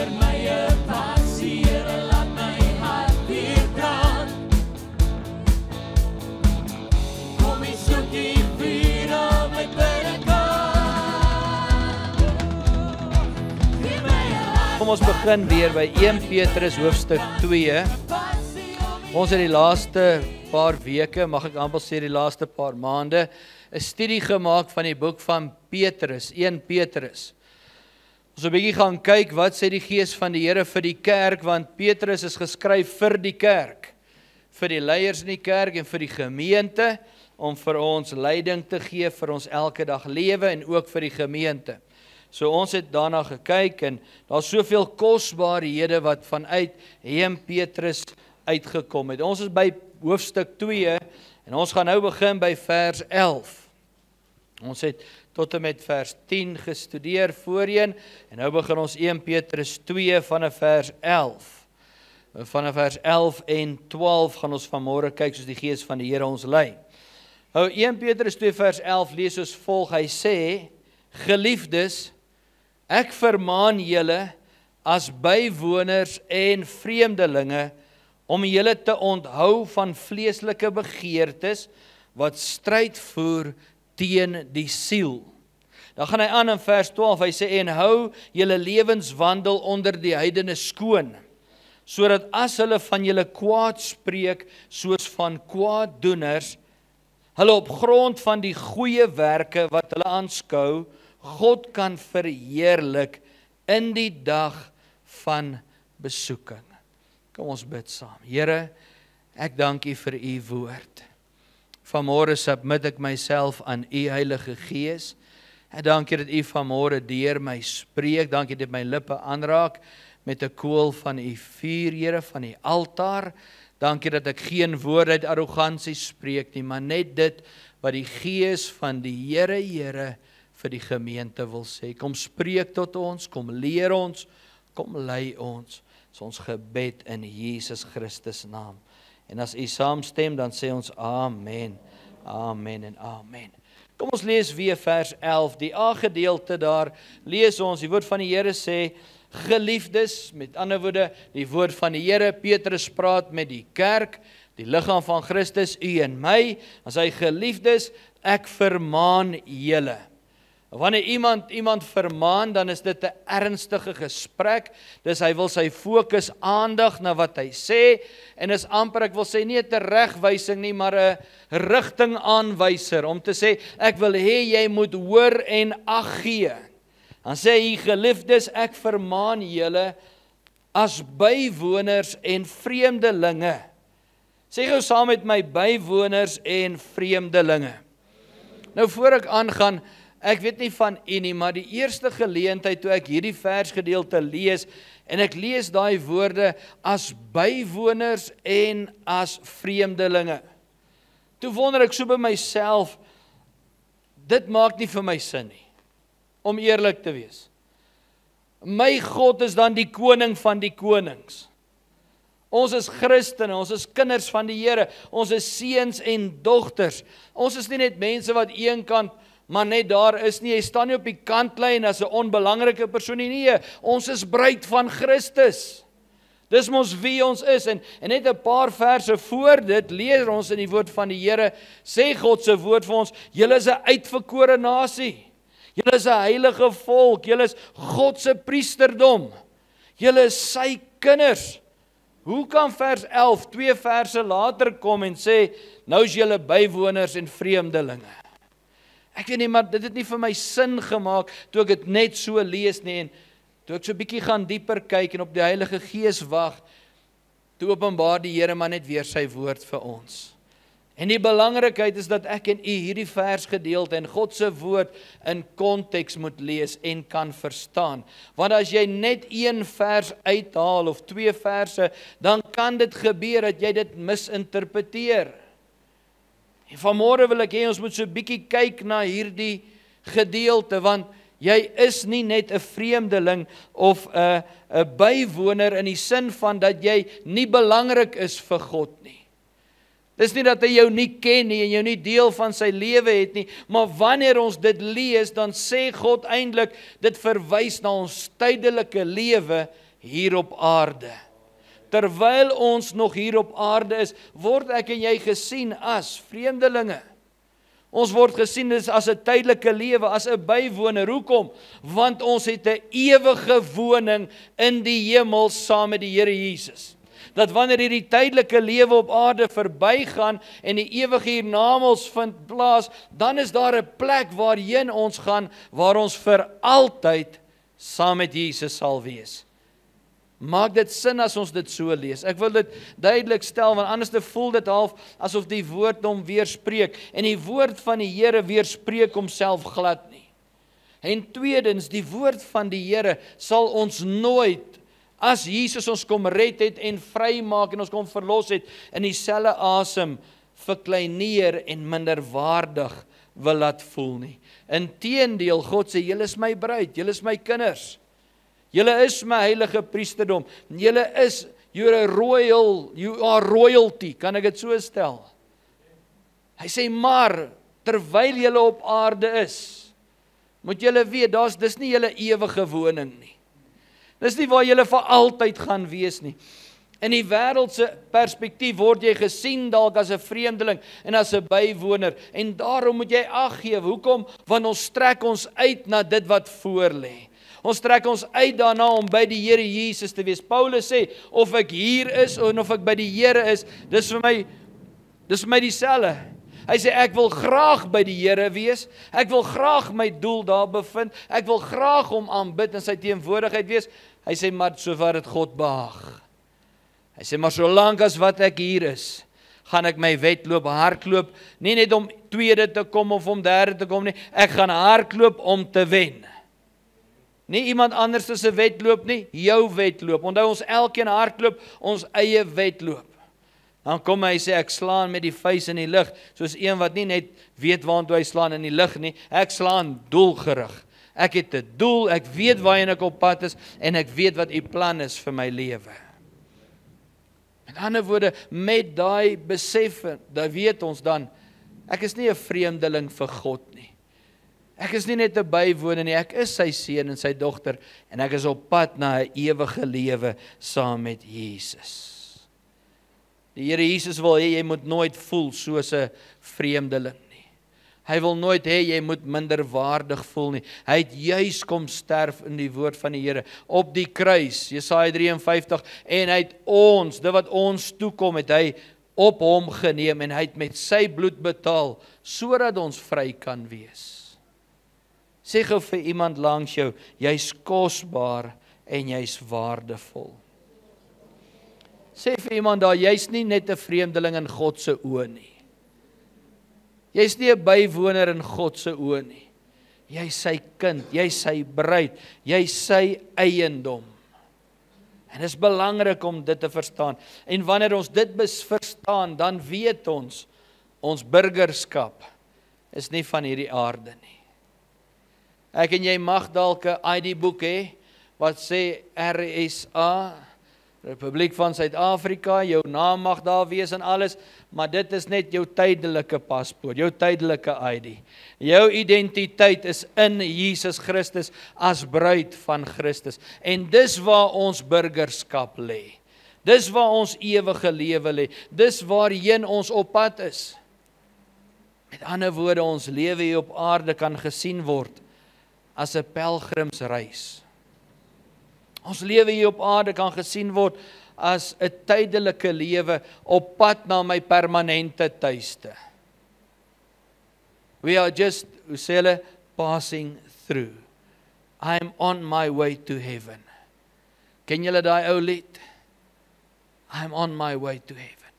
vir my 'n passie, Here, laat my hart weer brand. Kom ek soek die vuur om my binnekant. Gee my 'n hart. Kom ons begin weer by 1 Petrus hoofstuk 2. Ons het die laaste paar weke, mag ek amper sê die laaste paar maande, 'n studie gemaak van die boek van Petrus, 1 Petrus. Ons 'n bietjie gaan kyk wat sê die Gees van die Here vir die kerk, want Petrus is geskryf vir die kerk, vir die leiers in die kerk en vir die gemeente, om vir ons leiding te gee vir ons elke dag lewe en ook vir die gemeente. So ons het daarna gekyk en daar's soveel kosbarehede wat vanuit 1 Petrus uitgekom het. Ons is by hoofstuk 2 en ons gaan nou begin by vers 11. Ons het tot en met vers 10 gestudeer voorheen en nou begin ons 1 Petrus 2 vanaf vers 11. Vanaf vers 11 en 12 gaan ons vanmôre kyk soos die Gees van die Here ons lei. Nou 1 Petrus 2 vers 11 lees soos volg. Hy sê: Geliefdes, ek vermaan julle as bywoners en vreemdelinge om julle te onthou van vleeslike begeertes wat stryd voer teen die siel. Dan gaan hy aan in vers 12, hy sê, en hou julle lewenswandel onder die heidene skoon, sodat as hulle van julle kwaad spreek, soos van kwaaddoeners, hulle op grond van die goeie werke wat hulle aanskou, God kan verheerlik in die dag van besoeking. Kom ons bid saam. Here, ek dank U vir U woord. Vanmôre submit ek myself aan U Heilige Gees. Ek dank U dat U vanmôre deur my spreek. Dank U dat my lippe aanraak met 'n kool van U vuur, Here, van U altaar. Dank U dat ek geen woord uit arrogansie spreek nie, maar net dit wat die Gees van die Here vir die gemeente wil sê. Kom spreek tot ons, kom leer ons, kom lei ons. Dis ons gebed in Jesus Christus naam. En as U saamstem, dan sê ons amen, amen en amen. Kom ons lees weer vers 11, die A-gedeelte daar, lees ons, die woord van die Here sê, geliefdes, met ander woorde, die woord van die Here, Petrus praat met die kerk, die liggaam van Christus, u en my, as hy geliefdes, ek vermaan julle. Wanneer iemand vermaan, dan is dit 'n ernstige gesprek, dis hy wil sy fokus aandag na wat hy sê, en is amper, ek wil sê, nie 'n teregwysing nie, maar 'n rigtingaanwyser, om te sê, ek wil hê jy moet hoor en ag gee. Dan sê hy, geliefdes, ek vermaan julle as bywoners en vreemdelinge. Sê gou saam met my, bywoners en vreemdelinge. Nou voor ek aangaan, ek weet nie van u nie, maar die eerste geleentheid toe ek hierdie versgedeelte lees, en ek lees daai woorde as bywoners en as vreemdelinge. Toe wonder ek so by myself, dit maak nie vir my sin nie, om eerlik te wees. My God is dan die koning van die konings. Ons is Christene, ons is kinders van die Here, ons is seuns en dogters. Ons is nie net mense wat eenkant maar net daar is nie, jy staan nie op die kantlyn as 'n onbelangrike persoon nie, nee, ons is bruid van Christus. Dis mos wie ons is, en net 'n paar verse voor dit, leer ons in die woord van die Here, sê God se woord vir ons, julle is 'n uitverkore nasie, julle is 'n heilige volk, julle is God se priesterdom, julle is sy kinders. Hoe kan vers 11, 2 verse later kom en sê, nou is julle bywoners en vreemdelinge? Ek weet nie, maar dit het nie vir my sin gemaak, toe ek dit net so lees nie, en toe ek so 'n bietjie gaan dieper kyk, en op die Heilige Gees wag, toe openbaar die Here maar net weer sy woord vir ons. En die belangrikheid is dat ek en u hierdie versgedeelte en God se woord in konteks moet lees en kan verstaan. Want as jy net een vers uithaal of 2 verse, dan kan dit gebeur dat jy dit misinterpreteer. En vanmôre wil ek hê ons moet so 'n bietjie kyk na hierdie gedeelte, want jy is nie net 'n vreemdeling of 'n bywoner in die sin van dat jy nie belangrik is vir God nie. Dis nie dat hy jou nie ken nie en jou nie deel van sy lewe het nie, maar wanneer ons dit lees, dan sê God eintlik, dit verwys na ons tydelike lewe hier op aarde. Terwyl ons nog hier op aarde is, word ek en jy gesien as vreemdelinge. Ons word gesien as 'n tydelike lewe, as 'n bywoner. Hoekom? Want ons het 'n ewige woning in die hemel saam met die Here Jesus. Dat wanneer hierdie tydelike lewe op aarde verbygaan en die ewige hiernamaals vind plaas, dan is daar 'n plek waarheen ons gaan, waar ons vir altyd saam met Jesus sal wees. Maak dit sin as ons dit so lees? Ek wil dit duidelik stel, want anders voel dit half asof die woord hom weerspreek, en die woord van die Here weerspreek homself glad nie. En tweedens, die woord van die Here sal ons nooit, as Jesus ons kom red het en vrymaak en ons kom verlos het, in dieselfde asem verkleineer en minderwaardig wil laat voel nie. Inteendeel, God sê, julle is my bruid, julle is my kinders. Julle is my heilige priesterdom. Julle is, you are royalty, kan ek dit so stel? Hy sê, maar, terwyl julle op aarde is, moet julle weet, dis nie julle ewige woning nie. Dis nie waar julle vir altyd gaan wees nie. In die wêreldse perspektief word jy gesien dalk as 'n vreemdeling en as 'n bywoner, en daarom moet jy ag gee. Hoekom? Want ons strek ons uit na dit wat voor lê. Ons trek ons uit daarna om by die Here Jesus te wees. Paulus sê, of ek hier is of ek by die Here is, dis vir my dieselfde. Hy sê, ek wil graag by die Here wees, ek wil graag my doel daar bevind, ek wil graag hom aanbid in sy teenwoordigheid wees. Hy sê, maar sover dit God behaag. Hy sê, maar solank as wat ek hier is, gaan ek my wedloop hardloop, nie net om tweede te kom of om derde te kom nie, ek gaan hardloop om te wen. Nie iemand anders is 'n wedloop nie, jou wedloop. Onthou, ons elkeen hardloop ons eie wedloop. Dan kom hy sê, ek slaan met die vuis in die lug, soos een wat nie net weet waartoe hy slaan in die lug nie, ek slaan doelgerig. Ek het 'n doel, ek weet waarheen ek op pad is, en ek weet wat u plan is vir my lewe. Met ander woorde, met daai besef, dan weet ons dan, ek is nie 'n vreemdeling vir God nie. Ek is nie net 'n bywoner nie, ek is sy seun en sy dogter, en ek is op pad na 'n ewige lewe saam met Jesus. Die Here Jesus wil hê jy moet nooit voel soos 'n vreemdeling nie. Hy wil nooit hê jy moet minderwaardig voel nie. Hy het juis kom sterf in die woord van die Here op die kruis, Jesaja 53, en hy het ons, dit wat ons toekom, het hy op hom geneem, en hy het met sy bloed betaal, sodat ons vry kan wees. Sê gou vir iemand langs jou, jy's kosbaar en jy's waardevol. Sê vir iemand daar, jy's nie net 'n vreemdeling in God se oë nie. Jy's nie 'n bywoner in God se oë nie. Jy's sy kind, jy's sy bruid, jy's sy eiendom. En dit is belangrik om dit te verstaan. En wanneer ons dit verstaan, dan weet ons burgerskap is nie van hierdie aarde nie. Ek en jy mag dalk 'n ID-boek hê, wat sê RSA, Republiek van Suid-Afrika, jou naam mag daar wees en alles, maar dit is net jou tydelike paspoort, jou tydelike ID. Jou identiteit is in Jesus Christus as bruid van Christus. En dis waar ons burgerskap lê. Dis waar ons ewige lewe lê. Dis waarheen ons op pad is. Met ander woorde, ons lewe hier op aarde kan gesien word as 'n pelgrimsreis. Ons lewe hier op aarde kan gesien word as 'n tydelike lewe op pad na my permanente tuiste. We are just, hoe sê hulle, passing through. I'm on my way to heaven. Ken julle daai ou lied? I'm on my way to heaven.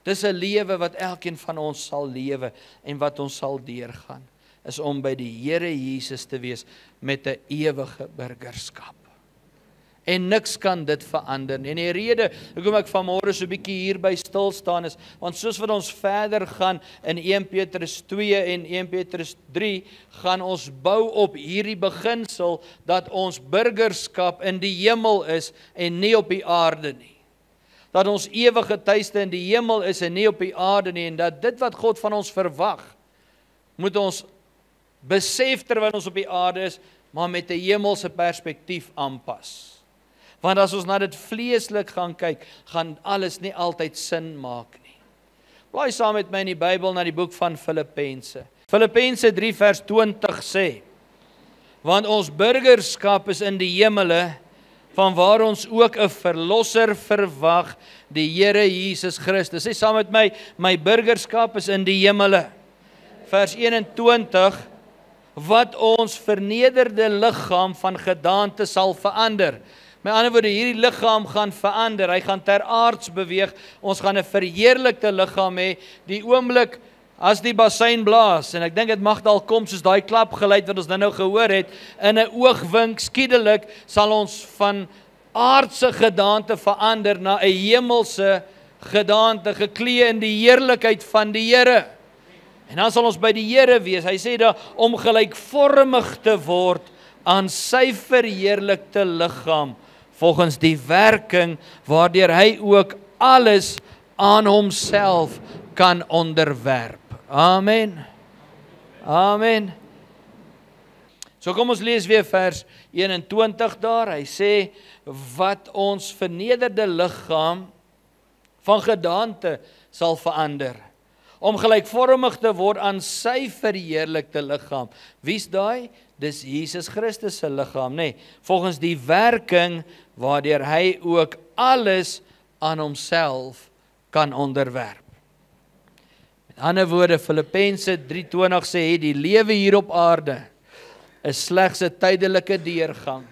Dis 'n lewe wat elkeen van ons sal lewe en wat ons sal deurgaan, is om by die Here Jesus te wees met 'n ewige burgerskap. En niks kan dit verander nie. En die rede hoekom ek vanmôre so 'n bietjie hier by stil staan is, want soos wat ons verder gaan in 1 Petrus 2 en 1 Petrus 3, gaan ons bou op hierdie beginsel dat ons burgerskap in die hemel is en nie op die aarde nie. Dat ons ewige tuiste in die hemel is en nie op die aarde nie, en dat dit wat God van ons verwag, moet ons besef terwyl ons op die aarde is, maar met 'n hemelse perspektief aanpas. Want as ons na dit vleeslik gaan kyk, gaan alles nie altyd sin maak nie. Blaai saam met my in die Bybel na die boek van Filippense. Filippense 3 vers 20 sê, want ons burgerskap is in die hemele, van waar ons ook 'n verlosser verwag, die Here Jesus Christus. Sê saam met my burgerskap is in die hemele. Vers 21, wat ons vernederde liggaam van gedaante sal verander. Met ander woorde, hierdie liggaam gaan verander, hy gaan ter aards beweeg, ons gaan 'n verheerlikte liggaam hê, die oomblik as die bassein blaas, en ek dink dit mag dalk kom soos daai klapgeluid wat ons nou gehoor het, in 'n oogwink skiedelik sal ons van aardse gedaante verander na 'n hemelse gedaante, geklee in die heerlikheid van die Here. En dan sal ons by die Here wees. Hy sê daar om gelykvormig te word aan sy verheerlikte liggaam, volgens die werking waardeur hy ook alles aan homself kan onderwerp. Amen. Amen. So kom ons lees weer vers 21 daar. Hy sê, wat ons vernederde liggaam van gedaante sal verander, om gelykvormig te word aan sy verheerlikte liggaam. Wie's daai? Dis Jesus Christus se liggaam, nê? Volgens die werking waardeur hy ook alles aan homself kan onderwerp. Met ander woorde, Filippense 3:20 sê, die lewe hier op aarde is slegs 'n tydelike deurgang,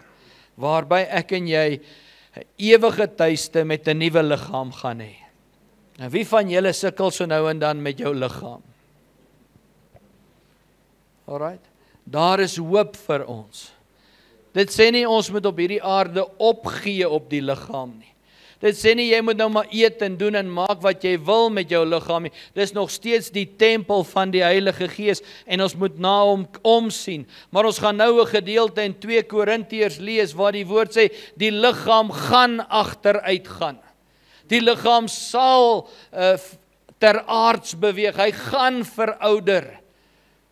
waarby ek en jy 'n ewige tuiste met 'n nuwe liggaam gaan hê. En wie van julle sukkel so nou en dan met jou liggaam? Alright. Daar is hoop vir ons. Dit sê nie ons moet op hierdie aarde opgee op die liggaam nie. Dit sê nie jy moet nou maar eet en doen en maak wat jy wil met jou liggaam nie. Dis nog steeds die tempel van die Heilige Gees en ons moet na hom omsien. Maar ons gaan nou 'n gedeelte in 2 Korintiërs lees waar die woord sê die liggaam gaan agteruit gaan. Die liggaam sal ter aards beweeg, hy gaan verouder.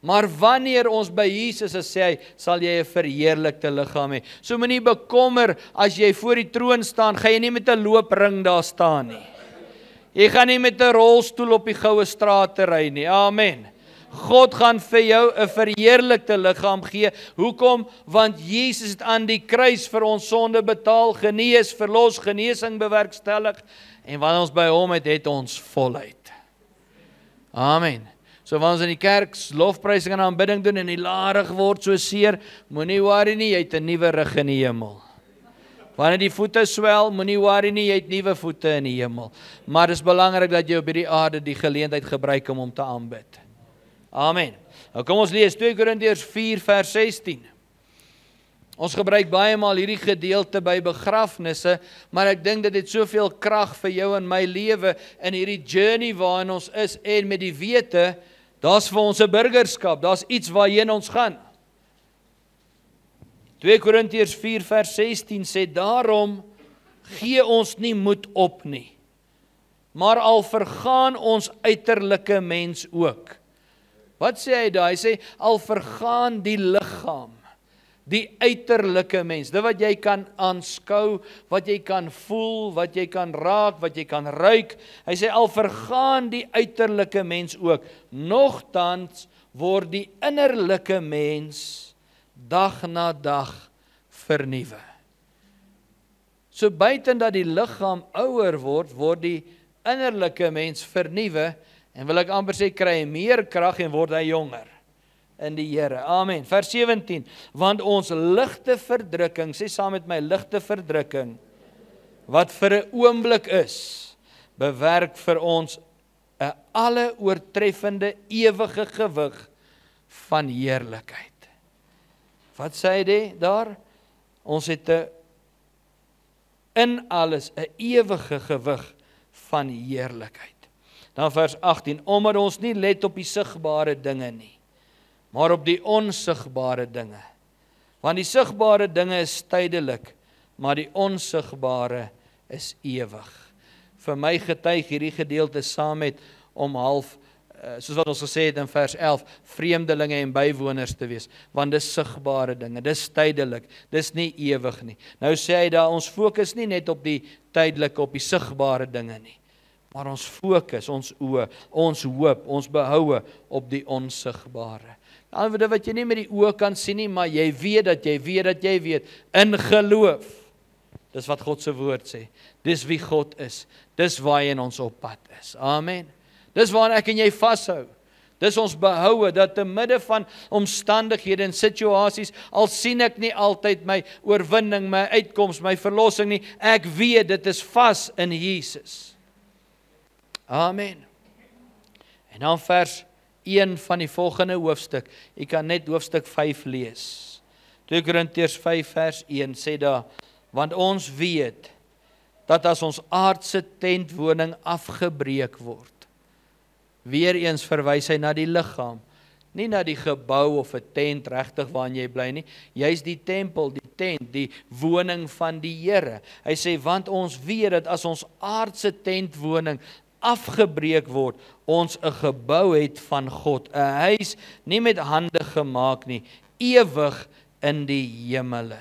Maar wanneer ons by Jesus is, sê hy, sal jy 'n verheerlikte liggaam hê. So moenie bekommer as jy voor die troon staan, gaan jy nie met 'n loopring daar staan nie. Jy gaan nie met 'n rolstoel op die goue strate ry nie. Amen. God gaan vir jou 'n verheerlikte liggaam gee. Hoekom? Want Jesus het aan die kruis vir ons sonde betaal, genees, verlos, genesing bewerkstellig. En wanneer ons by hom het ons volheid. Amen. So wanneer ons in die kerk lofprysing en aanbidding doen en die larig word so seer, moenie worry nie, jy het 'n nuwe rug in die hemel. Wanneer die voete swel, moenie worry nie, jy het nuwe voete in die hemel. Maar dit is belangrik dat jy op hierdie aarde die geleentheid gebruik om hom te aanbid. Amen. Nou kom ons lees 2 Korintiërs 4 vers 16. Ons gebruik baie maal hierdie gedeelte by begrafnisse, maar ek dink dit het soveel krag vir jou en my lewe in hierdie journey waarin ons is en met die wete, daar's vir ons 'n burgerskap, daar's iets waarheen ons gaan. 2 Korintiërs 4 vers 16 sê, daarom gee ons nie moed op nie, maar al vergaan ons uiterlike mens ook. Wat sê hy daar? Hy sê, al vergaan die liggaam, die uiterlike mens, dit wat jy kan aanskou, wat jy kan voel, wat jy kan raak, wat jy kan ruik. Hy sê, al vergaan die uiterlike mens ook, nogtans word die innerlike mens dag na dag vernuwe. So buiten dat die liggaam ouer word, word die innerlike mens vernuwe, en wil ek amper sê, kry hy meer krag en word hy jonger in die Here. Amen. Vers 17, want ons ligte verdrukking, sê saam met my, ligte verdrukking, wat vir 'n oomblik is, bewerk vir ons 'n alle oortreffende ewige gewig van heerlikheid. Wat sê hy daar? Ons het in alles 'n ewige gewig van heerlikheid. Dan vers 18, omdat ons nie let op die sigbare dinge nie, maar op die onsigbare dinge. Want die sigbare dinge is tydelik, maar die onsigbare is ewig. Vir my getuig hierdie gedeelte saam met om half soos wat ons gesê het in vers 11, vreemdelinge en bywoners te wees, want dis sigbare dinge, dis tydelik, dis nie ewig nie. Nou sê hy daar, ons fokus nie net op die tydelike, op die sigbare dinge nie, maar ons fokus, ons oë, ons hoop, ons behoue op die onsigbare. Dit wat jy nie met die oë kan sien nie, maar jy weet dat jy weet, in geloof. Dis wat God se woord sê. Dis wie God is. Dis waarheen ons op pad is. Amen. Dis waaraan ek en jy vashou. Dis ons behoue, dat te midde van omstandighede en situasies, al sien ek nie altyd my oorwinning, my uitkoms, my verlossing nie, ek weet dit is vas in Jesus. Amen. En dan vers 1 van die volgende hoofstuk. Jy kan net hoofstuk 5 lees. 2 Korintiërs 5 vers 1 sê daar, want ons weet dat as ons aardse tentwoning afgebreek word, weer eens verwys hy na die liggaam, nie na die gebou of 'n tent regtig waarin jy bly nie, jy's die tempel, die tent, die woning van die Here. Hy sê, want ons weet dat as ons aardse tentwoning afgebreek word, ons 'n gebou het van God, 'n huis nie met hande gemaak nie, ewig in die hemele.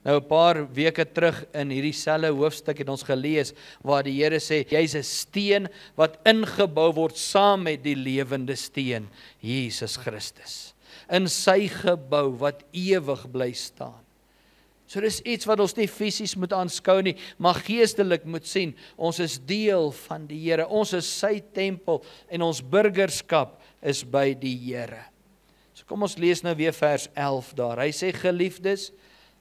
Nou 'n paar weke terug in hierdie selfde hoofstuk het ons gelees waar die Here sê, jy's 'n steen wat ingebou word saam met die lewende steen, Jesus Christus, in sy gebou wat ewig bly staan. So dis iets wat ons nie fisies moet aanskou nie, maar geestelik moet sien, ons is deel van die Here, ons is sy tempel en ons burgerskap is by die Here. So kom ons lees nou weer vers 11 daar. Hy sê, geliefdes,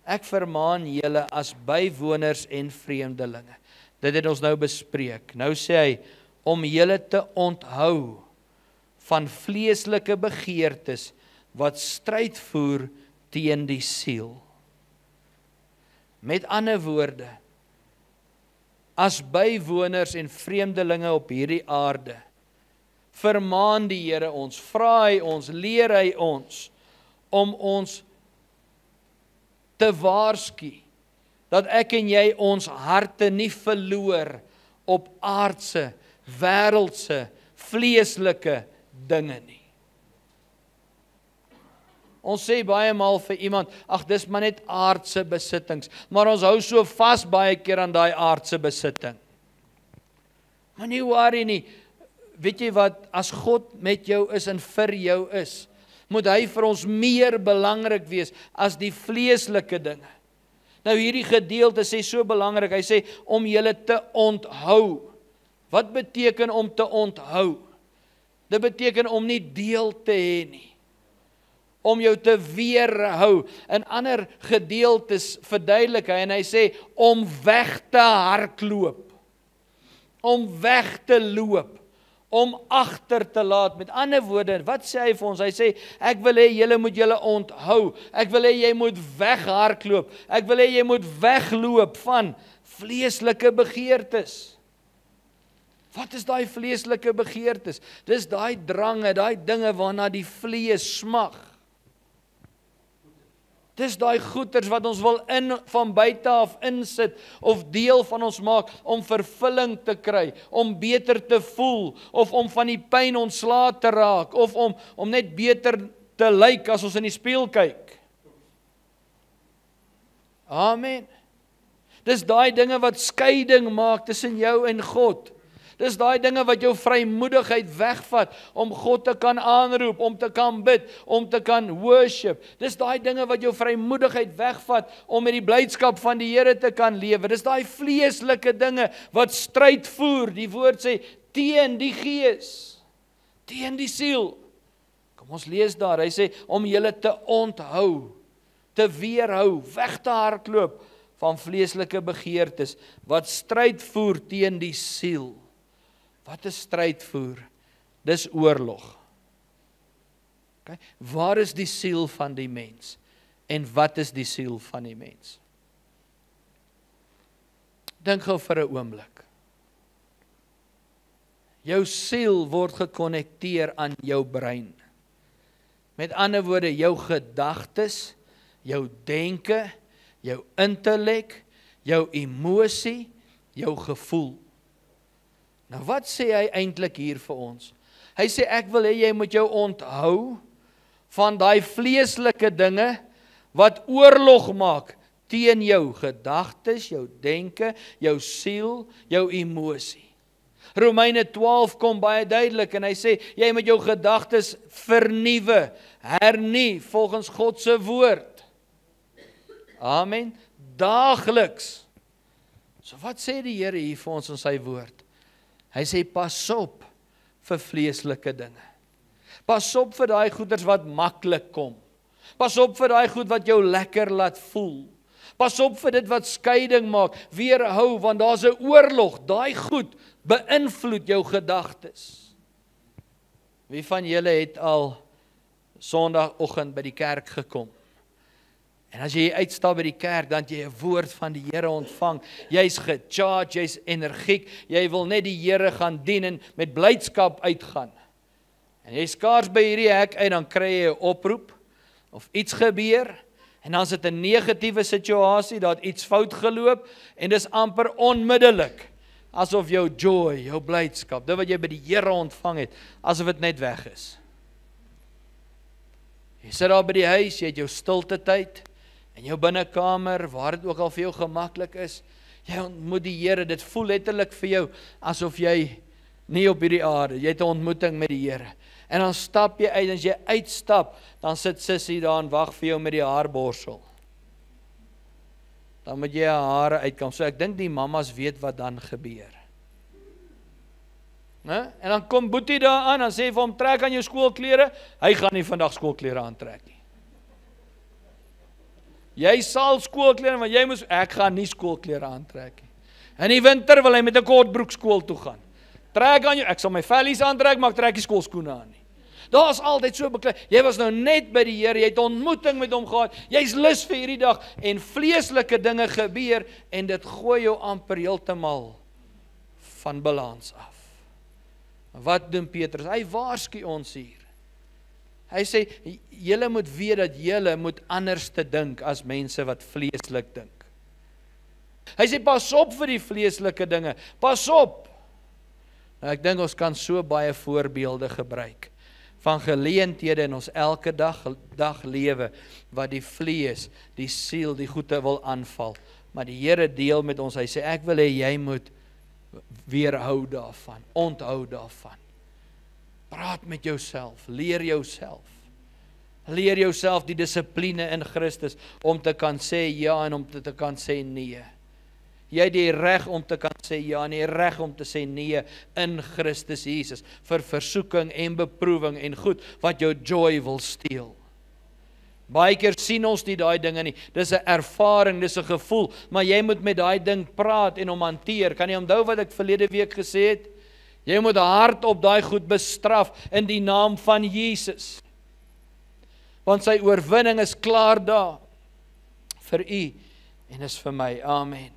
ek vermaan julle as bywoners en vreemdelinge. Dit het ons nou bespreek. Nou sê hy, om julle te onthou van vleeslike begeertes wat stryd voer teen die siel. Met ander woorde, as bywoners en vreemdelinge op hierdie aarde, vermaan die Here ons, vra hy ons, leer hy ons, om ons te waarsku, dat ek en jy ons harte nie verloor op aardse, wêreldse, vleeslike dinge nie. Ons sê baie maal vir iemand, ag dis maar net aardse besittings, maar ons hou so vas baie keer aan daai aardse besitting. Maar nie worry nie, weet jy wat, as God met jou is en vir jou is, moet hy vir ons meer belangrik wees as die vleeslike dinge. Nou hierdie gedeelte sê so belangrik, hy sê om julle te onthou. Wat beteken om te onthou? Dit beteken om nie deel te hê nie. Om jou te weerhou. In ander gedeeltes verduidelik hy en hy sê om weg te hardloop. Om weg te loop. Om agter te laat. Met ander woorde, wat sê hy vir ons? Hy sê, ek wil hê julle moet julle onthou. Ek wil hê jy moet weghardloop. Ek wil hê jy moet wegloop van vleeslike begeertes. Wat is daai vleeslike begeertes? Dis daai drange, daai dinge waarna die vlees smag. Dis daai goeters wat ons wil van buite af insit of deel van ons maak om vervulling te kry, om beter te voel of om van die pyn ontslae te raak of om net beter te lyk as ons in die spieël kyk. Amen. Dis daai dinge wat skeiding maak tussen jou en God. Dis daai dinge wat jou vrymoedigheid wegvat om God te kan aanroep, om te kan bid, om te kan worship. Dis daai dinge wat jou vrymoedigheid wegvat om met die blydskap van die Here te kan lewe. Dis daai vleeslike dinge wat stryd voer. Die woord sê teen die gees, teen die siel. Kom ons lees daar. Hy sê om julle te onthou, te weerhou, weg te hardloop van vleeslike begeertes wat stryd voer teen die siel. Wat is stryd voer? Dis oorlog. Okay? Waar is die siel van die mens? En wat is die siel van die mens? Dink gou vir 'n oomblik. Jou siel word gekonnekteer aan jou brein. Met ander woorde, jou gedagtes, jou denke, jou intellek, jou emosie, jou gevoel. Nou wat sê hy eintlik hier vir ons? Hy sê ek wil hê jy moet jou onthou van daai vleeslike dinge wat oorlog maak teen jou gedagtes, jou denke, jou siel, jou emosie. Romeine 12 kom baie duidelik en hy sê jy moet jou gedagtes vernuwe, hernie volgens God se woord. Amen. Daagliks. So wat sê die Here hier vir ons in sy woord? Hy sê pas op vir vleeslike dinge. Pas op vir daai goeders wat maklik kom. Pas op vir daai goed wat jou lekker laat voel. Pas op vir dit wat skeiding maak, weerhou, want daar's 'n oorlog. Daai goed beïnvloed jou gedagtes. Wie van julle het al Sondagoggend by die kerk gekom? En as jy uitstap by die kerk, dan het jy 'n woord van die Here ontvang. Jy's gecharged, jy's energiek, jy wil net die Here gaan dien en met blydskap uitgaan. En jy skaars by hierdie hek uit, dan kry jy 'n oproep, of iets gebeur, en dan is dit 'n negatiewe situasie, daar het iets fout geloop, en dis amper onmiddellik, asof jou joy, jou blydskap, dit wat jy by die Here ontvang het, asof dit net weg is. Jy sit daar by die huis, jy het jou stilte tyd, in jou binnekamer, waar dit ook al vir jou gemaklik is, jy ontmoet die Here, dit voel letterlik vir jou, asof jy nie op hierdie aarde, jy het 'n ontmoeting met die Here, en dan stap jy uit, en as jy uitstap, dan sit Sissie daar en wag vir jou met die haarborsel. Dan moet jy jou hare uitkom, so ek dink die mamas weet wat dan gebeur. En dan kom Boetie daar aan, dan sê hy vir hom, trek aan jou skoolklere, hy gaan nie vandag skoolklere aantrek nie. Jy sal skoolklere, want jy moes, ek gaan nie skoolklere aantrek nie. In die winter wil hy met 'n kortbroek skool toe gaan. Trek aan jou, ek sal my vellies aantrek, maar ek trek nie skoolskoene aan nie. Daar is altyd so beklei, jy was nou net by die Here, jy het ontmoeting met hom gehad, jy's lus vir hierdie dag, en vleeslike dinge gebeur, en dit gooi jou amper heeltemal van balans af. Wat doen Petrus? Hy waarsku ons hier. Hy sê, julle moet weet dat julle moet anders te dink as mense wat vleeslik dink. Hy sê, pas op vir die vleeslike dinge, pas op. Nou, ek dink ons kan so baie voorbeelde gebruik van geleenthede in ons elke dag lewe, wat die vlees, die siel, die goede wil aanval. Maar die Here deel met ons, hy sê, ek wil hê jy moet weerhou daarvan, onthou daarvan. Praat met jouself, leer jouself. Leer jouself die dissipline in Christus, om te kan sê ja en om te kan sê nee. Jy het die reg om te kan sê ja en die reg om te sê nee in Christus Jesus, vir versoeking en beproewing en goed, wat jou joy wil steel. Baie keer sien ons nie daai dinge nie, dis 'n ervaring, dis 'n gevoel, maar jy moet met daai ding praat en hom hanteer. Kan jy onthou wat ek verlede week gesê het? Jy moet hard op daai goed bestraf in die naam van Jesus. Want sy oorwinning is klaar daar, vir u en is vir my. Amen.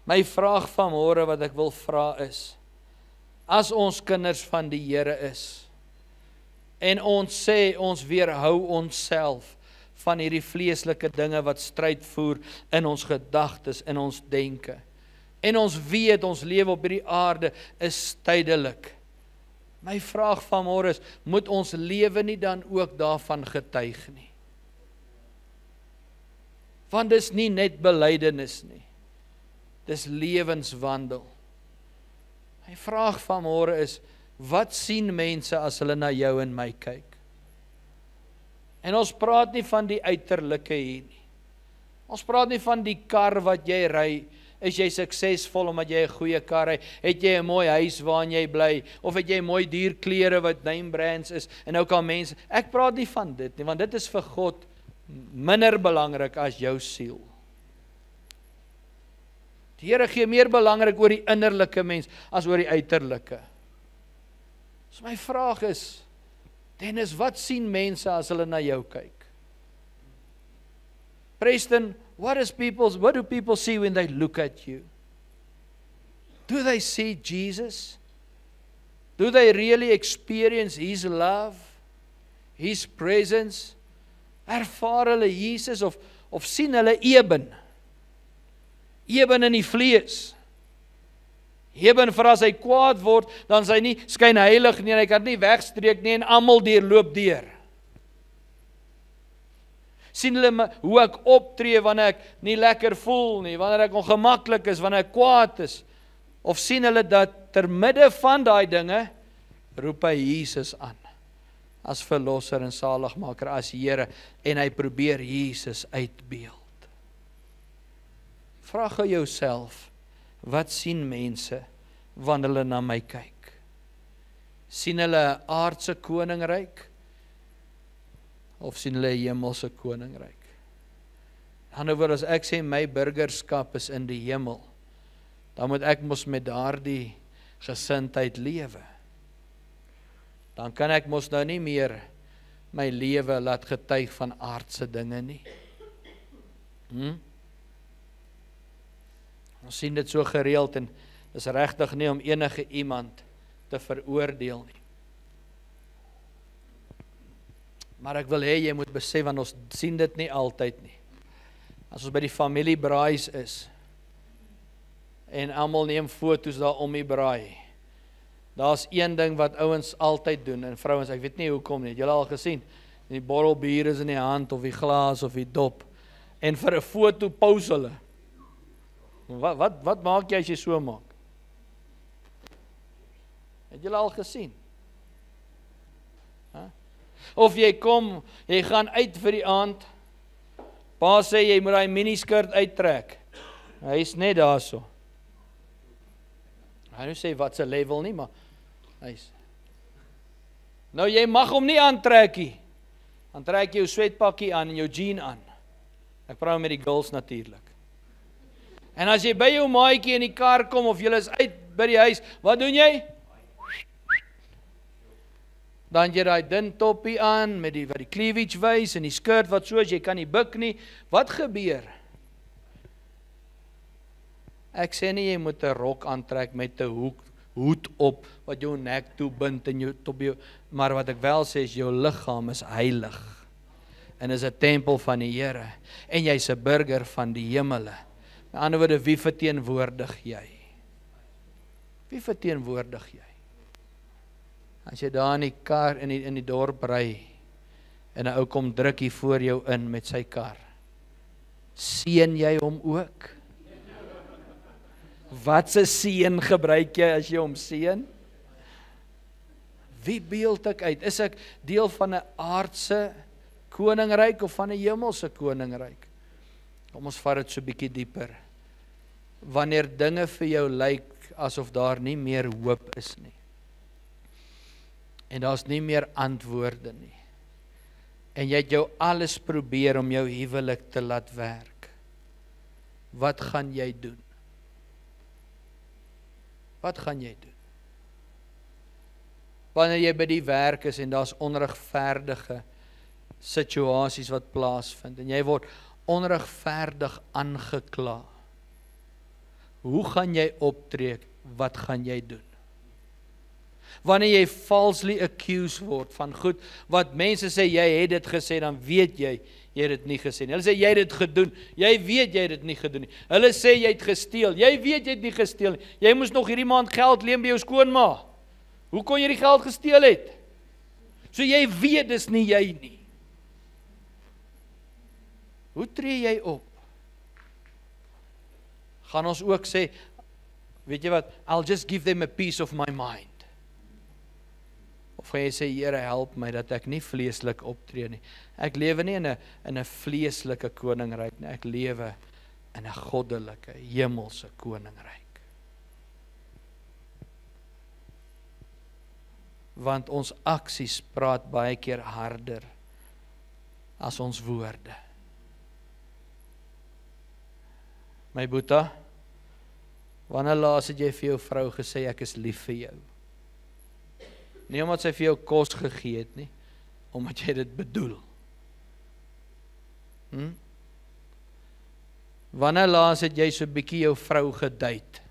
My vraag vanmôre wat ek wil vra is, as ons kinders van die Here is, en ons sê, ons weerhou onsself van hierdie vleeslike dinge wat stryd voer in ons gedagtes, in ons denke, en ons weet, ons lewe op hierdie aarde is tydelik. My vraag vanmôre is, moet ons lewe nie dan ook daarvan getuig nie? Want dis nie net belydenis nie, dis lewenswandel. My vraag vanmôre is, wat sien mense as hulle na jou en my kyk? En ons praat nie van die uiterlike hier nie. Ons praat nie van die kar wat jy ry. Is jy suksesvol omdat jy 'n goeie kar ry? Het jy 'n mooi huis waarin jy bly? Of het jy mooi duur klere wat name brands is? En nou kan mense, ek praat nie van dit nie, want dit is vir God minder belangrik as jou siel. Die Here gee meer belangrik oor die innerlike mens as oor die uiterlike. So my vraag is, Dennis, wat sien mense as hulle na jou kyk? Preston, what do people see when they look at you? Do they see Jesus? Do they really experience His love? His presence? Ervaar hulle Jesus of sien hulle Eben? Eben in die vlees. Eben vir as hy kwaad word, dan is hy nie skyn heilig nie, en hy kan nie wegstreek nie, en almal deurloop deur. Sien hulle hoe ek optree wanneer ek nie lekker voel nie, wanneer ek ongemaklik is, wanneer ek kwaad is, of sien hulle dat ter midde van daai dinge, roep hy Jesus aan, as verlosser en saligmaker, as Here, en hy probeer Jesus uitbeeld. Vra gou jouself, wat sien mense, wanneer hulle na my kyk? Sien hulle 'n aardse koninkryk, of sien hulle 'n hemelse koninkryk? In ander woorde, as ek sê my burgerskap is in die hemel, dan moet ek mos met daardie gesindheid lewe. Dan kan ek mos nou nie meer my lewe laat getuig van aardse dinge nie. Ons sien dit so gereeld, en dis regtig nie om enige iemand te veroordeel nie. Maar ek wil hê jy moet besef, want ons sien dit nie altyd nie. As ons by die familiebraais is, en almal neem foto's daar om die braai, daar's een ding wat ouens altyd doen, en vrouens, ek weet nie hoekom nie, het julle al gesien, die bottel bier is in die hand, of die glas, of die dop, en vir 'n foto pose hulle. Wat maak jy as jy so maak? Het julle al gesien? Of jy kom, jy gaan uit vir die aand, pa sê jy moet daai miniskirt uittrek, hy is net daar so. Hy nou sê wat se level nie, maar hy is. Nou jy mag hom nie aantrek nie, dan trek jy jou sweatpakkie aan en jou jean aan. Ek praat met die girls natuurlik. En as jy by jou maatjie in die kar kom, of jy is uit by die huis, wat doen jy? Dan jy daai dun toppie aan, met die cleavage wys, en die skirt wat so is, jy kan nie buk nie. Wat gebeur? Ek sê nie jy moet 'n rok aantrek met 'n hoed op, wat jou nek toe bind, en jou, maar wat ek wel sê is, jou liggaam is heilig, en is 'n tempel van die Here, en jy's 'n burger van die hemele. Met ander woorde, wie verteenwoordig jy? Wie verteenwoordig jy? As jy daar in die kar, in die dorp ry, en 'n ou kom druk hier voor jou in met sy kar, seën jy hom ook? Wat se seën gebruik jy as jy hom seën? Wie beeld ek uit? Is ek deel van 'n aardse koninkryk, of van 'n hemelse koninkryk? Kom ons vat dit so 'n bietjie dieper. Wanneer dinge vir jou lyk asof daar nie meer hoop is nie, en daar's nie meer antwoorde nie, en jy het jou alles probeer om jou huwelik te laat werk, wat gaan jy doen? Wat gaan jy doen? Wanneer jy by die werk is en daar's onregverdige situasies wat plaasvind, en jy word onregverdig aangekla, hoe gaan jy optree? Wat gaan jy doen? Wanneer jy falsely accused word van goed, wat mense sê jy het dit gesê, dan weet jy het dit nie gesê nie. Hulle sê jy het dit gedoen, jy weet jy het dit nie gedoen nie. Hulle sê jy het gesteel, jy weet jy het nie gesteel nie. Jy moes nog hierdie maand geld leen by jou skoonma. Hoe kon jy die geld gesteel het? So jy weet dis nie jy nie. Hoe tree jy op? Gaan ons ook sê, weet jy wat, I'll just give them a piece of my mind. Of gaan jy sê, Here, help my dat ek nie vleeslik optree nie. Ek lewe nie in 'n vleeslike koninkryk nie, ek lewe in 'n goddelike, hemelse koninkryk. Want ons aksies praat baie keer harder as ons woorde. My boeta, wanneer laas het jy vir jou vrou gesê, ek is lief vir jou? Nie omdat sy vir jou kos gegee het nie, omdat jy dit bedoel. Wanneer laas het jy so bietjie jou vrou gedate?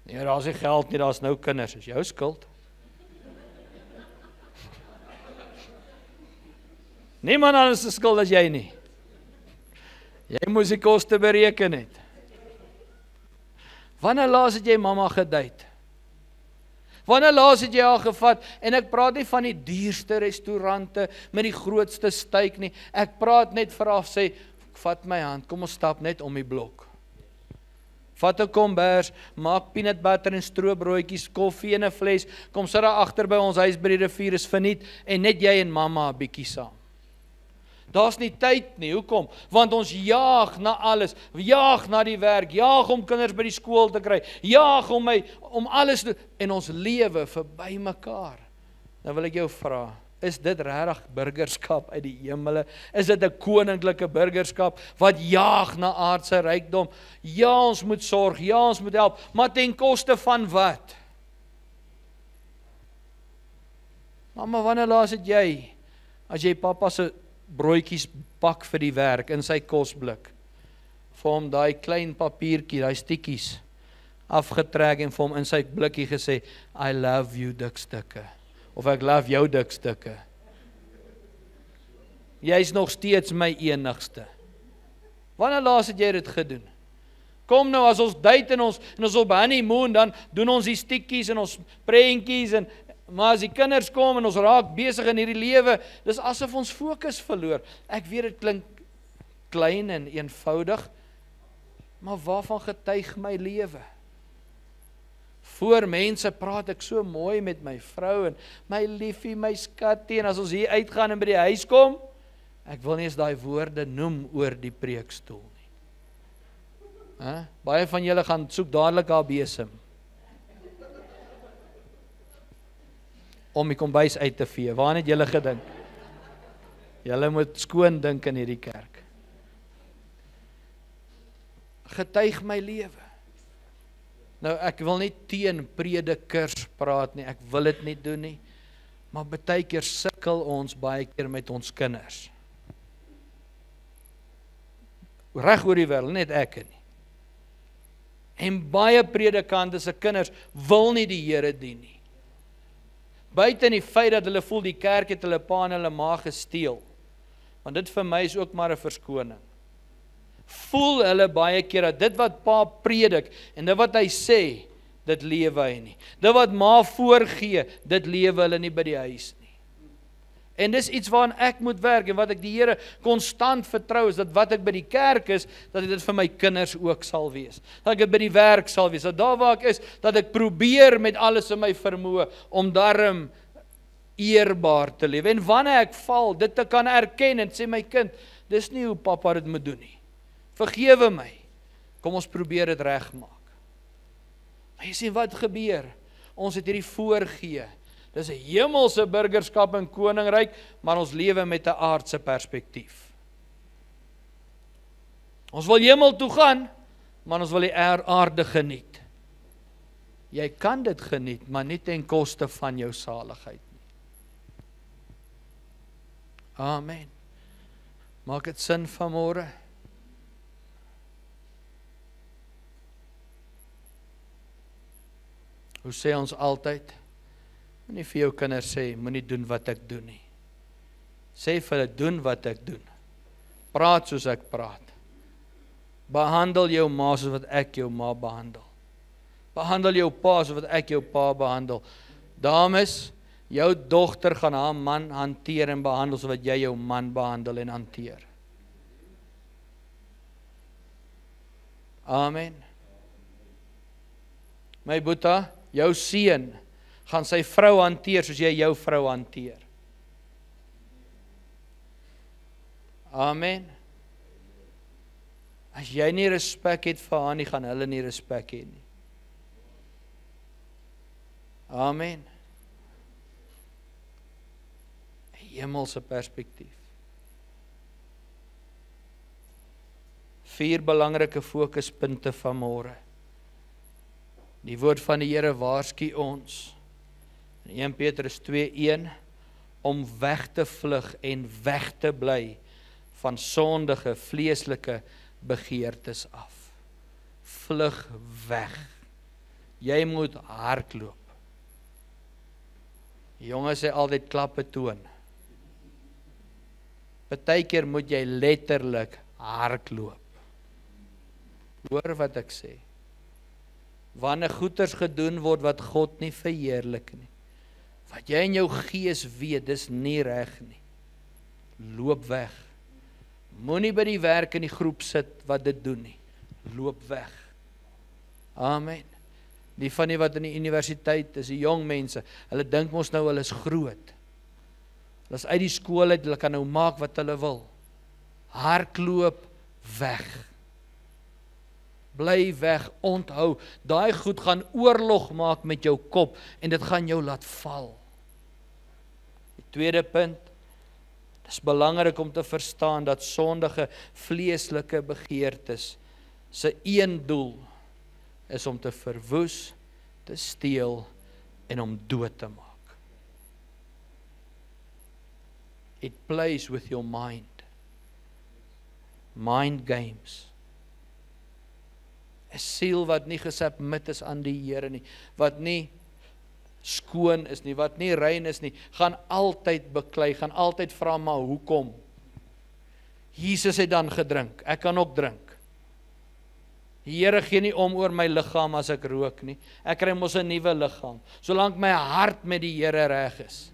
Nee, daar is nie geld nie, daar is nou kinders, is jou skuld. Niemand anders se skuld as jy nie. Jy moes die koste bereken het. Wanneer laas het jy mamma gedate? Wanneer laas het jy haar gevat? En ek praat nie van die duurste restaurante met die grootste steak nie. Ek praat net vir haar sê, vat my hand, kom ons stap net om die blok. Vat 'n kombers, maak peanut butter en stroobroodjies, koffie en 'n fles, kom sit daar agter by ons huis by die rivier is verniet en net jy en mamma 'n bietjie saam. Daar's nie tyd nie, hoekom? Want ons jaag na alles, jaag na die werk, jaag om kinders by die skool te kry, jaag om alles te, en ons lewe verby mekaar. Nou wil ek jou vra, is dit regtig burgerskap uit die hemele? Is dit 'n koninklike burgerskap wat jaag na aardse rykdom? Ja, ons moet sorg, ja, ons moet help, maar ten koste van wat? Mamma, wanneer laas het jy, as jy pappa se broodjies bak vir die werk in sy kosblik, vir hom daai klein papiertjie, daai stikkies afgetrek en vir hom in sy blikkie gesê, I love you dikstukke, of ek love jou dikstukke. Jy's nog steeds my enigste. Wanneer laas het jy dit gedoen? Kom nou, as ons date en ons op honeymoon, dan doen ons die stikkies en ons prentjies maar as die kinders kom en ons raak besig in hierdie lewe, dis asof ons fokus verloor. Ek weet dit klink klein en eenvoudig, maar waarvan getuig my lewe? Voor mense praat ek so mooi met my vrou en my liefie, my skattie, en as ons hier uitgaan en by die huis kom, ek wil nie eens daai woorde noem oor die preekstoel nie. Baie van julle gaan soek dadelik haar besem om die kombuis uit te vee. Waar het julle gedink? Julle moet skoon dink in hierdie kerk. Getuig my lewe. Nou, ek wil nie teen predikers praat nie, ek wil dit nie doen nie, maar baie keer sukkel ons baie keer met ons kinders. Reg oor die wêreld, net ek nie. En baie predikante se kinders wil nie die Here dien nie. Buiten die feit dat hulle voel die kerk het hulle pa en hulle ma gesteel. Want dit vir my is ook maar 'n verskoning. Voel hulle baie keer dat dit wat pa predik en dit wat hy sê, dit lewe hy nie. Dit wat ma voorgee, dit lewe hulle nie by die huis nie. En dis iets waaraan ek moet werk en wat ek die Here konstant vertrou is, dat wat ek by die kerk is, dat dit vir my kinders ook sal wees. Dat ek dit by die werk sal wees, dat daar waar ek is, dat ek probeer met alles in my vermoë om darm eerbaar te lewe. En wanneer ek val, dit te kan erken en sê, my kind, dis nie hoe pappa dit moet doen nie. Vergewe my. Kom ons probeer dit regmaak. Maar jy sien wat gebeur? Ons het hierdie voorgee. Dis 'n hemelse burgerskap en koninkryk, maar ons lewe met 'n aardse perspektief. Ons wil hemel toe gaan, maar ons wil die aarde geniet. Jy kan dit geniet, maar nie ten koste van jou saligheid nie. Amen. Maak dit sin vanmôre? Hoe sê ons altyd? Moenie vir jou kinders sê, moenie doen wat ek doen nie. Sê vir hulle, doen wat ek doen. Praat soos ek praat. Behandel jou ma soos wat ek jou ma behandel. Behandel jou pa soos wat ek jou pa behandel. Dames, jou dogter gaan haar man hanteer en behandel soos wat jy jou man behandel en hanteer. Amen. My boeta, jou seun gaan sy vrou hanteer soos jy jou vrou hanteer. Amen. As jy nie respek het vir haar nie, gaan hulle nie respek hê nie. Amen. 'n Hemelse perspektief. 4 belangrike fokuspunte vanmôre. Die woord van die Here waarsku ons in 1 Petrus 2:1 om weg te vlug en weg te bly van sondige vleeslike begeertes af. Vlug weg. Jy moet hardloop. Die jonges sê altyd klappe toon. Partykeer moet jy letterlik hardloop. Hoor wat ek sê. wanneer goeders gedoen word wat God nie verheerlik nie. Wat jy in jou gees weet, dis nie reg nie. Loop weg. Moenie by die werk in die groep sit wat dit doen nie. Loop weg. Amen. Die van die wat in die universiteit is, die jong mense, hulle dink ons nou hulle is groot. Hulle is uit die skool uit, hulle kan nou maak wat hulle wil. Hardloop weg. Bly weg, onthou, daai goed gaan oorlog maak met jou kop en dit gaan jou laat val. Die tweede punt, dit is belangrik om te verstaan dat sondige vleeslike begeertes se een doel is om te verwoes, te steel en om dood te maak. It plays with your mind. Mind games. 'n Siel wat nie gesubmit is aan die Here nie, wat nie skoon is nie, wat nie rein is nie, gaan altyd beklei, gaan altyd vra maar hoekom? Jesus het dan gedrink, ek kan ook drink. Die Here gee nie om oor my liggaam as ek rook nie, ek kry mos 'n nuwe liggaam, solank my hart met die Here reg is.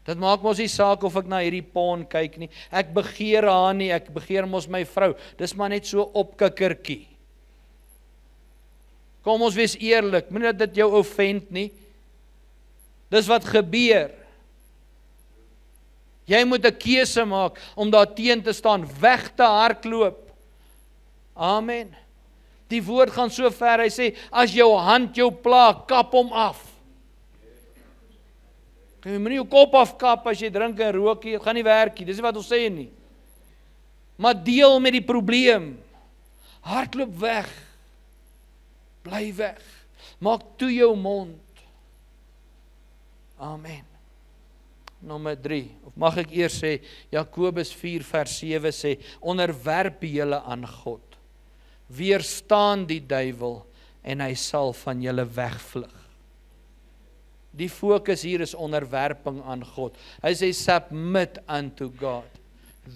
Dit maak mos nie saak of ek na hierdie porn kyk nie, ek begeer haar nie, ek begeer mos my vrou, dis maar net so opkikkertjie. Kom ons wees eerlik, moenie dat dit jou offend nie. Dis wat gebeur. Jy moet 'n keuse maak om daar teen te staan, weg te hardloop. Amen. Die woord gaan so ver, hy sê, as jou hand jou pla, kap hom af. Jy moenie jou kop afkap as jy drink en rook, dit gaan nie werk nie, dis nie wat ons sê nie. Maar deel met die probleem. Hardloop weg. Bly weg. Maak toe jou mond. Amen. Nommer 3, of mag ek eers sê, Jakobus 4 vers 7 sê, onderwerp julle aan God. Weerstaan die duiwel en hy sal van julle wegvlug. Die fokus hier is onderwerping aan God. Hy sê submit unto God.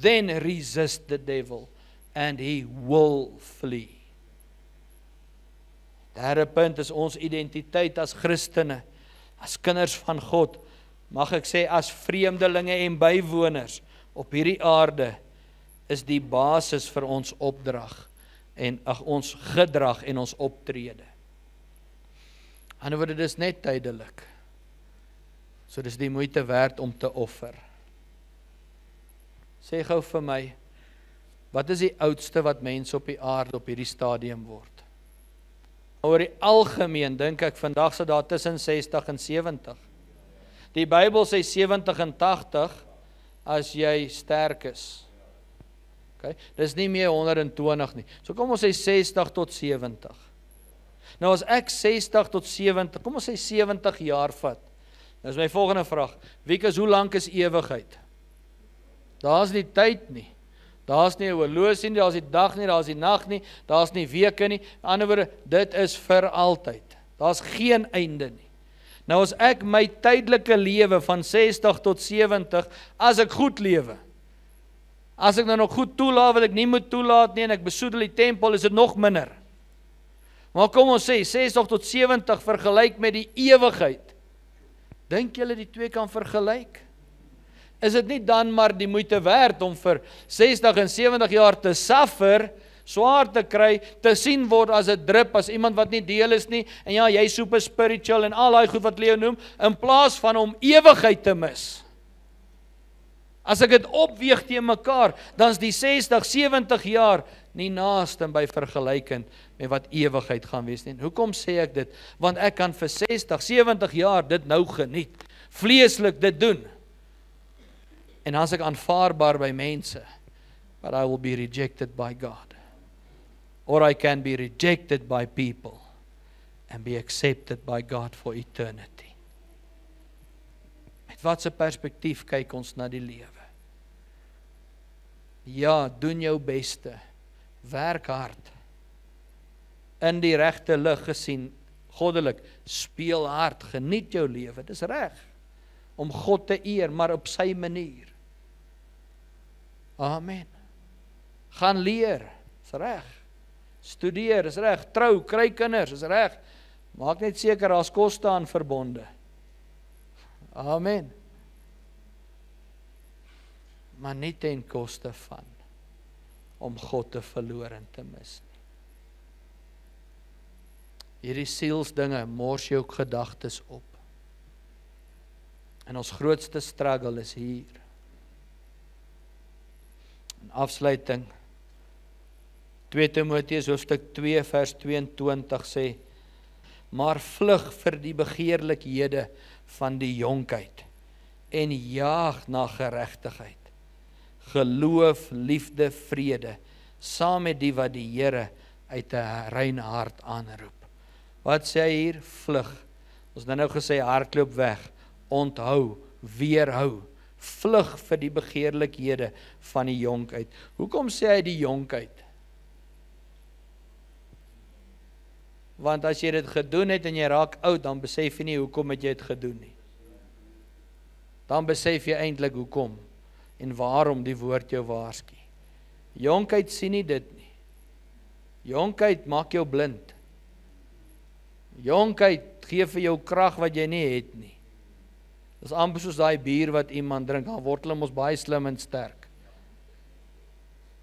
Then resist the devil and he will flee. Derde punt is ons identiteit as Christene, as kinders van God, mag ek sê as vreemdelinge en bywoners op hierdie aarde, is die basis vir ons opdrag en ons gedrag en ons optrede. Aan die ander woorde, dis net tydelik. So dis die moeite werd om te offer. Sê gou vir my, wat is die oudste wat mense op die aarde op hierdie stadium word? Oor die algemeen, dink ek, vandag sal daar tussen 60 en 70. Die Bybel sê 70 en 80, as jy sterk is. Okay? Dis nie meer 120 nie. So kom ons sê 60 tot 70. Nou as ek 60 tot 70, kom ons sê 70 jaar vat. Nou is my volgende vraag, hoe lank is ewigheid? Daar is nie tyd nie. Daar is nie 'n horlosie nie, daar is nie dag nie, daar is nie nag nie, daar is nie weke nie. Aan die ander woorde, dit is vir altyd. Daar is geen einde nie. Nou as ek my tydelike lewe van 60 tot 70, as ek goed lewe, as ek nou nog goed toelaat wat ek nie moet toelaat nie, en ek besoedel die tempel, is dit nog minder. Maar kom ons sê, 60 tot 70 vergelyk met die ewigheid. Dink julle die twee kan vergelyk? Is dit nie dan maar die moeite werd om vir 60 en 70 jaar te suffer, swaar te kry, te sien word as 'n drup, as iemand wat nie deel is nie, en ja, jy super spiritual en al daai goed wat Leo noem, in plaas van om ewigheid te mis. As ek dit opweeg teen mekaar, dan is die 60, 70 jaar nie naaste by vergelykend met wat ewigheid gaan wees nie. Hoekom sê ek dit? Want ek kan vir 60, 70 jaar dit nou geniet, vleeslik dit doen. En as ek aanvaarbaar by mense, but I will be rejected by God. Or I can be rejected by people and be accepted by God for eternity. Met wat se perspektief kyk ons na die lewe? Ja, doen jou beste. Werk hard. In die regte lig gesien, goddelik, speel hard, geniet jou lewe, dis reg. Om God te eer, maar op sy manier. Amen. Gaan leer, is reg. Studeer, is reg. Trou, kry kinders, is reg. Maak net seker daar's koste aan verbonde. Amen. Maar nie ten koste van om God te verloor en te mis nie. Hierdie sielsdinge mors jou gedagtes op. En ons grootste struggle is hier. In afsluiting 2 Timoteus hoofstuk 2 vers 22 sê: maar vlug vir die begeerlikhede van die jonkheid en jaag na geregtigheid, geloof, liefde, vrede, saam met die wat die Here uit 'n rein hart aanroep. Wat sê hy hier? Vlug. Ons het nou gesê hardloop weg, onthou, weerhou, vlug vir die begeerlikhede van die jonkheid. Hoekom sê hy die jonkheid? Want as jy dit gedoen het en jy raak oud, dan besef jy nie hoekom het jy dit gedoen nie. Dan besef jy eintlik hoekom en waarom die woord jou waarsku. Jonkheid sien nie dit nie. Jonkheid maak jou blind. Jonkheid gee vir jou krag wat jy nie het nie. Dis amper soos daai bier wat iemand drink, dan word hulle mos baie slim en sterk.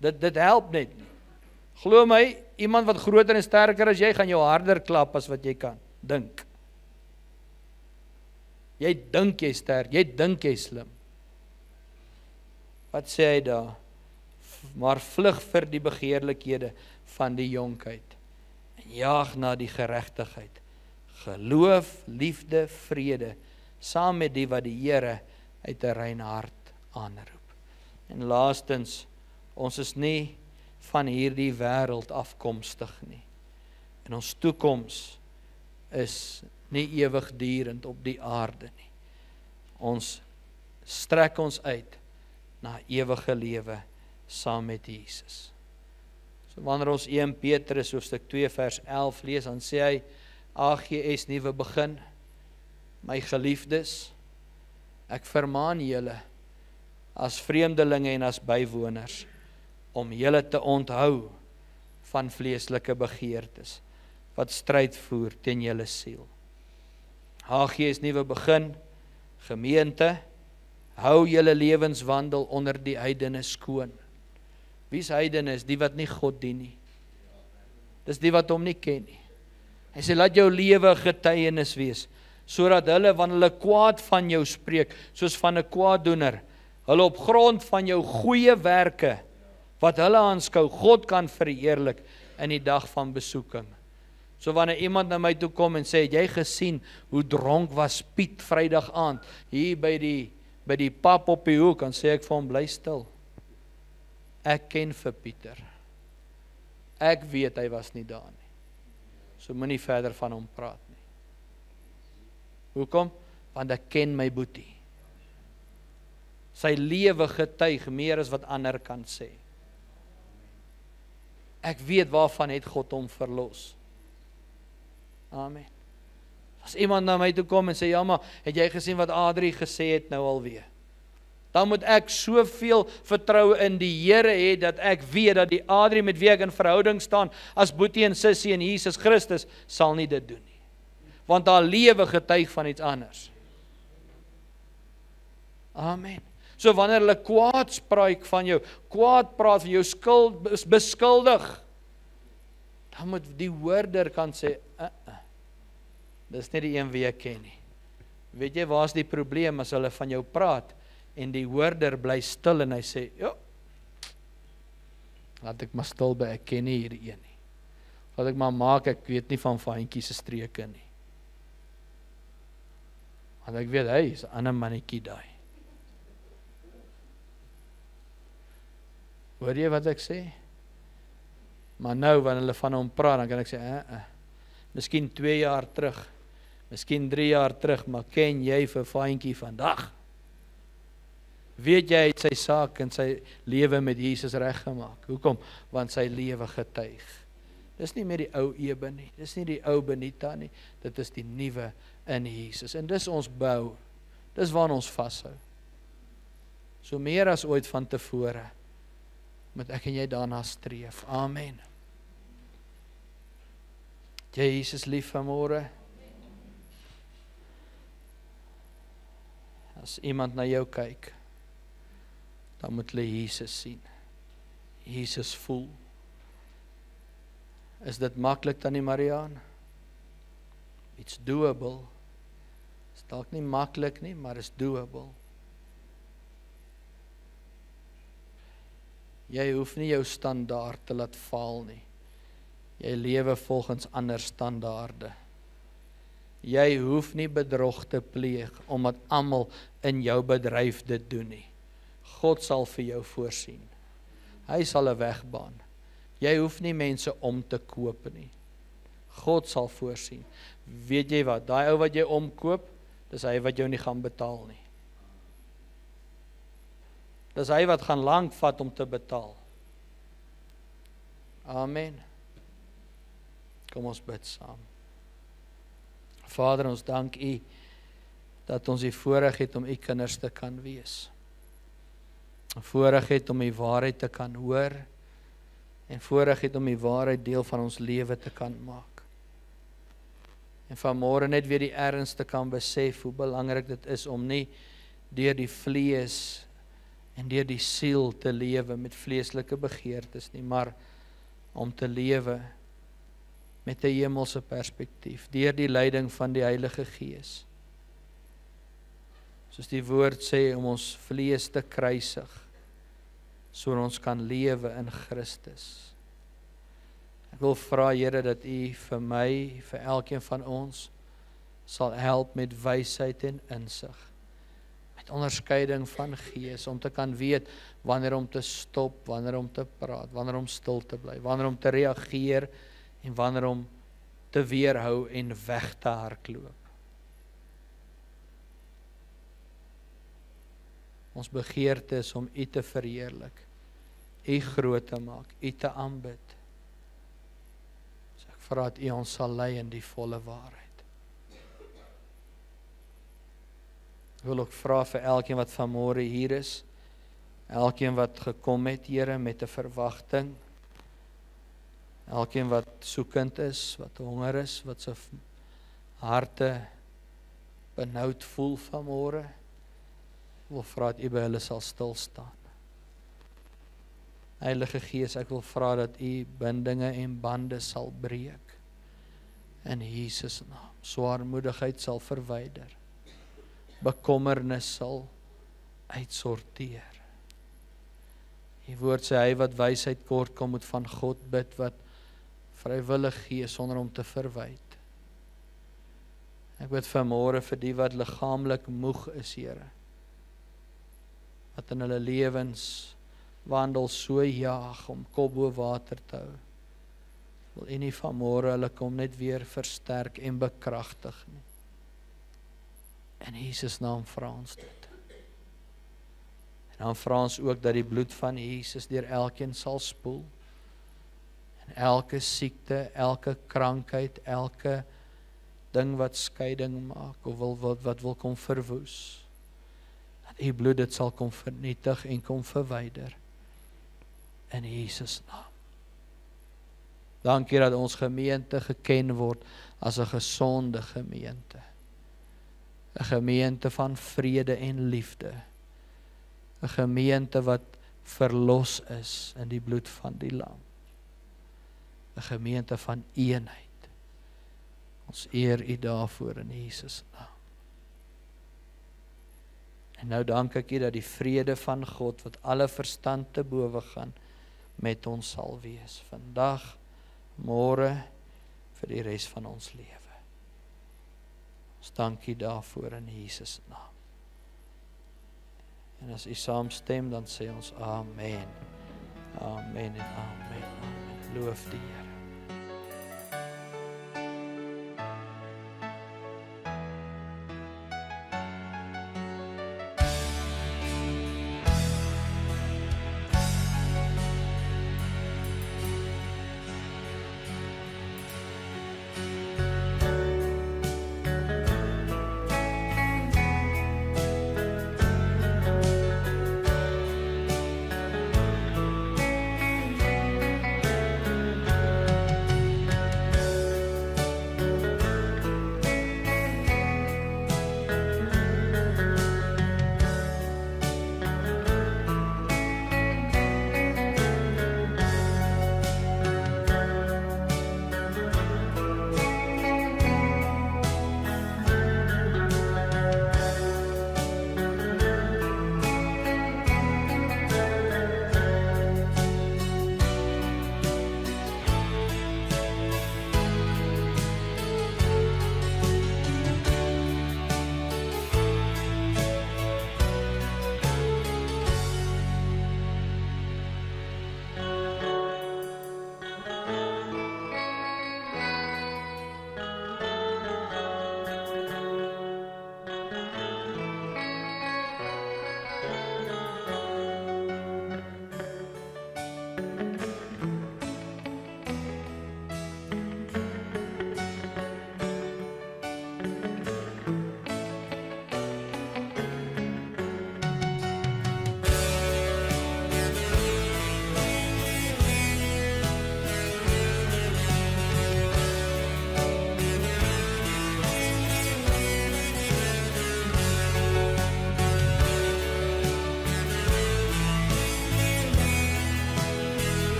Dit help net nie. Glo my, iemand wat groter en sterker as jy, gaan jou harder klap as wat jy kan dink. Jy dink jy sterk, jy dink jy slim. Wat sê hy daar? Maar vlug vir die begeerlikhede van die jonkheid en jaag na die geregtigheid, geloof, liefde, vrede, saam met die wat die Here uit 'n rein hart aanroep. En laastens, ons is nie van hierdie wêreld afkomstig nie. En ons toekoms is nie ewigdurend op die aarde nie. Ons strek ons uit na ewige lewe saam met Jesus. So wanneer ons 1 Petrus hoofstuk 2 vers 11 lees, dan sê hy: AGS nuwe begin, my geliefdes, ek vermaan julle as vreemdelinge en as bywoners om julle te onthou van vleeslike begeertes wat stryd voer teen julle siel. AGS nuwe begin, gemeente, hou julle lewenswandel onder die heidene skoon. Wie is heidene? Is die wat nie God dien nie. Dis die wat hom nie ken nie. Hy sê, laat jou lewe getuienis wees, sodat hulle, wanneer hulle kwaad van jou spreek, soos van 'n kwaaddoener, hulle op grond van jou goeie werke, wat hulle aanskou, God kan verheerlik in die dag van besoeking. So wanneer iemand na my toe kom en sê, het jy gesien hoe dronk was Piet Vrydag aand, hier by die pap op die hoek, dan sê ek vir hom, bly stil. Ek ken vir Pieter. Ek weet hy was nie daar nie. So moenie verder van hom praat nie. Hoekom? Want ek ken my boetie. Sy lewe getuig meer as wat ander kan sê. Ek weet waarvan het God hom verlos. Amen. As iemand na my toe kom en sê, ja maar, het jy gesien wat Adrie gesê het nou alweer? Dan moet ek soveel vertroue in die Here hê, dat ek weet dat die Adrie met wie ek in verhouding staan, as boetie en sussie in Jesus Christus, sal nie dit doen nie. Want haar lewe getuig van iets anders. Amen. So wanneer hulle kwaad spraak van jou, kwaad praat van jou, beskuldig, dan moet die hoorder kan sê, dis nie die een wie ek ken nie. Weet jy, waar is die probleem as hulle van jou praat, en die hoorder bly stil en hy sê, ja, laat ek maar stil by, ek ken nie hierdie een nie. Laat ek maar maak, ek weet nie van Vaantjie se streke nie. Want ek weet, hy is 'n ander mannetjie daai. Hoor jy wat ek sê? Maar nou, wanneer hulle van hom praat, dan kan ek sê, miskien 2 jaar terug, miskien 3 jaar terug, maar ken jy vir Vaantjie vandag? Weet jy, hy het sy saak en sy lewe met Jesus reggemaak. Hoekom? Want sy lewe getuig. Dis nie meer die ou Eben nie, dis nie die ou Benita nie, dit is die nuwe in Jesus. En dis ons bou, dis waar ons vashou. So meer as ooit van tevore, moet ek en jy daarna streef. Amen. Het jy Jesus lief vanmôre? As iemand na jou kyk, dan moet hulle Jesus sien. Jesus voel. Is dit maklik Tannie Mariaan? It's doable. Is dalk nie maklik nie, maar is doable. Jy hoef nie jou standaard te laat faal nie. Jy lewe volgens ander standaarde. Jy hoef nie bedrog te pleeg, omdat almal in jou bedryf dit doen nie. God sal vir jou voorsien. Hy sal 'n weg baan. Jy hoef nie mense om te koop nie. God sal voorsien. Weet jy wat, daai ou wat jy omkoop, dis hy wat jou nie gaan betaal nie. Dis hy wat gaan lank vat om te betaal. Amen. Kom ons bid saam. Vader, ons dank U dat ons die voorreg het om U kinders te kan wees. Voorreg het om U waarheid te kan hoor en voorreg het om U waarheid deel van ons lewe te kan maak. En vanmôre net weer die erns te kan besef hoe belangrik dit is om nie deur die vlees en deur die siel te lewe met vleeslike begeertes nie, maar om te lewe met 'n hemelse perspektief, deur die leiding van die Heilige Gees. Soos die woord sê, om ons vlees te kruisig, sodat ons kan lewe in Christus. Ek wil vra, Here, dat U vir my, vir elkeen van ons, sal help met wysheid en insig, met onderskeiding van gees, om te kan weet wanneer om te stop, wanneer om te praat, wanneer om stil te bly, wanneer om te reageer en wanneer om te weerhou en weg te hardloop. Ons begeerte is om U te verheerlik, U groot te maak, U te aanbid. So ek vra dat U ons sal lei in die volle waarheid. Ek wil ook vra vir elkeen wat vanmôre hier is, elkeen wat gekom het, Here, met 'n verwagting, elkeen wat soekend is, wat honger is, wat sy harte benoud voel vanmôre, ek wil vra dat U by hulle sal stil staan. Heilige Gees, ek wil vra dat U bindinge en bande sal breek. In Jesus naam. Swaarmoedigheid sal verwyder. Bekommernis sal uitsorteer. Die woord sê, hy wat wysheid kort kom, moet van God bid, wat vrywillig gee sonder om te verwyd. Ek bid vanmôre vir die wat liggaamlik moeg is, Here, wat in hulle lewens wandel so jaag om kop bo water te hou. Wil U nie vanmôre hulle kom net weer versterk en bekragtig nie. In Jesus naam vra ons dit. En dan vra ons ook dat die bloed van Jesus deur elkeen sal spoel. En elke siekte, elke krankheid, elke ding wat skeiding maak of wat wil kom verwoes, dat U bloed dit sal kom vernietig en kom verwyder. In Jesus naam. Dankie dat ons gemeente geken word as 'n gesonde gemeente. 'n Gemeente van vrede en liefde. 'n Gemeente wat verlos is in die bloed van die Lam. 'n Gemeente van eenheid. Ons eer U daarvoor in Jesus naam. En nou dank ek U dat die vrede van God, wat alle verstand te bowe gaan, met ons sal wees. Vandag, môre, vir die res van ons lewe. Ons dank U daarvoor in Jesus naam. En as U saamstem, dan sê ons amen. Amen en amen. Amen. Loof die Here.